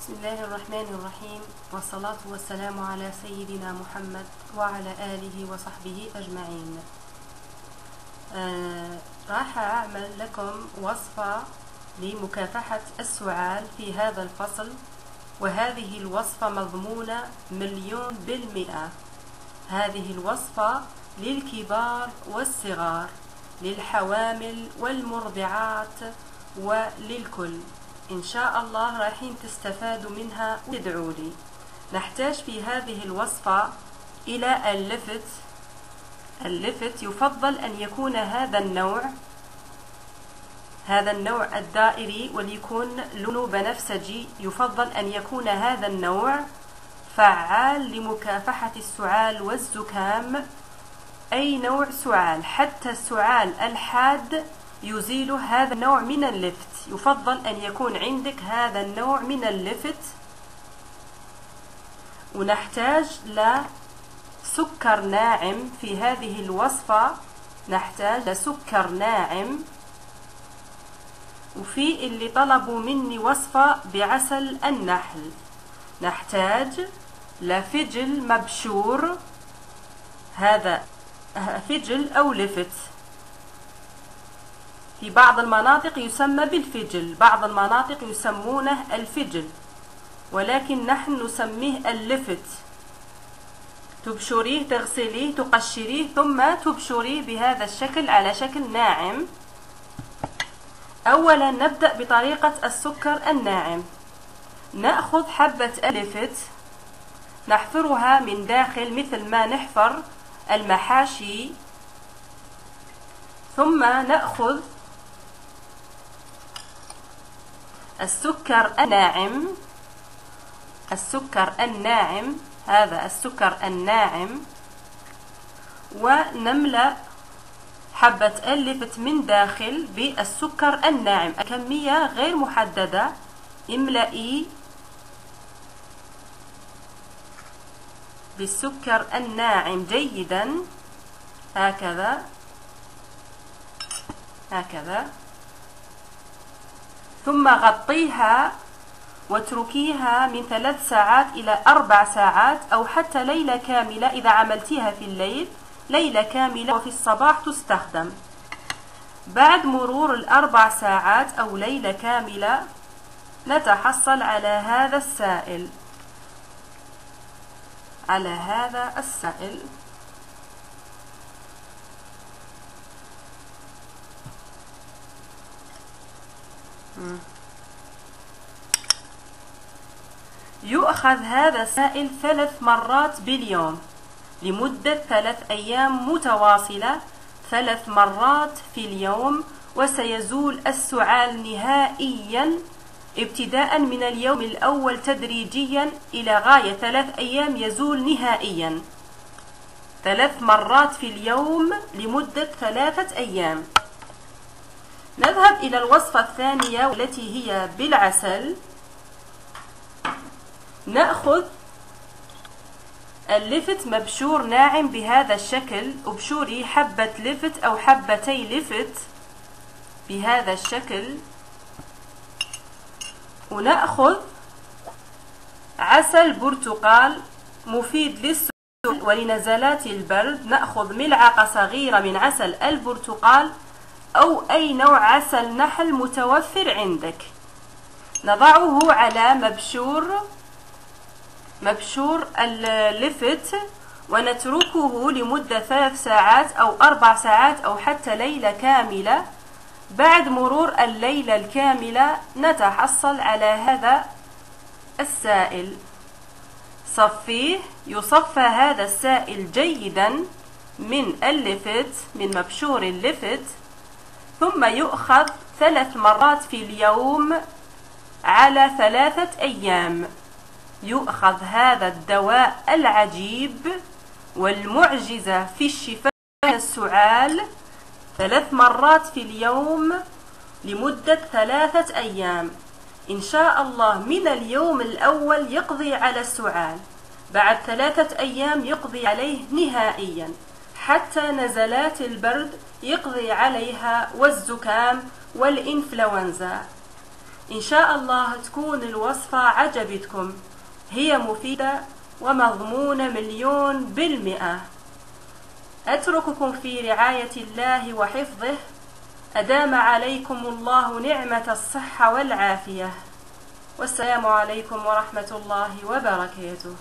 بسم الله الرحمن الرحيم، والصلاة والسلام على سيدنا محمد وعلى آله وصحبه أجمعين. راح أعمل لكم وصفة لمكافحة السعال في هذا الفصل، وهذه الوصفة مضمونة 100%. هذه الوصفة للكبار والصغار، للحوامل والمرضعات وللكل. إن شاء الله رايحين تستفادوا منها وتدعوا لي. نحتاج في هذه الوصفة إلى اللفت يفضل أن يكون هذا النوع الدائري، وليكون لونه بنفسجي. يفضل أن يكون هذا النوع فعال لمكافحة السعال والزكام. أي نوع سعال، حتى السعال الحاد يزيل هذا النوع من اللفت. يفضل أن يكون عندك هذا النوع من اللفت. ونحتاج لسكر ناعم في هذه الوصفة، نحتاج لسكر ناعم. وفي اللي طلبوا مني وصفة بعسل النحل، نحتاج لفجل مبشور، هذا فجل أو لفت. في بعض المناطق يسمى بالفجل، بعض المناطق يسمونه الفجل، ولكن نحن نسميه اللفت. تبشريه، تغسليه، تقشريه، ثم تبشريه بهذا الشكل على شكل ناعم. أولا نبدأ بطريقة السكر الناعم. نأخذ حبة اللفت نحفرها من داخل مثل ما نحفر المحاشي، ثم نأخذ السكر الناعم، هذا السكر الناعم، ونملأ حبة اللفت من داخل بالسكر الناعم. كمية غير محددة. املئي بالسكر الناعم جيدا، هكذا ثم غطيها واتركيها من 3 ساعات إلى 4 ساعات، أو حتى ليلة كاملة. إذا عملتيها في الليل ليلة كاملة وفي الصباح تستخدم. بعد مرور 4 ساعات أو ليلة كاملة نتحصل على هذا السائل. يؤخذ هذا السائل 3 مرات باليوم لمدة 3 أيام متواصلة، 3 مرات في اليوم، وسيزول السعال نهائيا ابتداء من اليوم الأول تدريجيا إلى غاية 3 أيام يزول نهائيا. 3 مرات في اليوم لمدة 3 أيام. نذهب إلى الوصفة الثانية والتي هي بالعسل. نأخذ اللفت مبشور ناعم بهذا الشكل. ابشري حبة لفت أو حبتي لفت بهذا الشكل. ونأخذ عسل برتقال مفيد للسعال ولنزلات البرد. نأخذ ملعقة صغيرة من عسل البرتقال أو أي نوع عسل نحل متوفر عندك. نضعه على مبشور اللفت ونتركه لمدة 3 ساعات أو 4 ساعات أو حتى ليلة كاملة. بعد مرور الليلة الكاملة نتحصل على هذا السائل. صفيه. يصفى هذا السائل جيدا من اللفت، من مبشور اللفت، ثم يؤخذ 3 مرات في اليوم على 3 أيام. يؤخذ هذا الدواء العجيب والمعجزة في الشفاء من السعال 3 مرات في اليوم لمدة 3 أيام. إن شاء الله من اليوم الأول يقضي على السعال، بعد 3 أيام يقضي عليه نهائيا، حتى نزلات البرد يقضي عليها، والزكام والإنفلونزا. إن شاء الله تكون الوصفة عجبتكم، هي مفيدة ومضمونة 100%. أترككم في رعاية الله وحفظه، أدام عليكم الله نعمة الصحة والعافية، والسلام عليكم ورحمة الله وبركاته.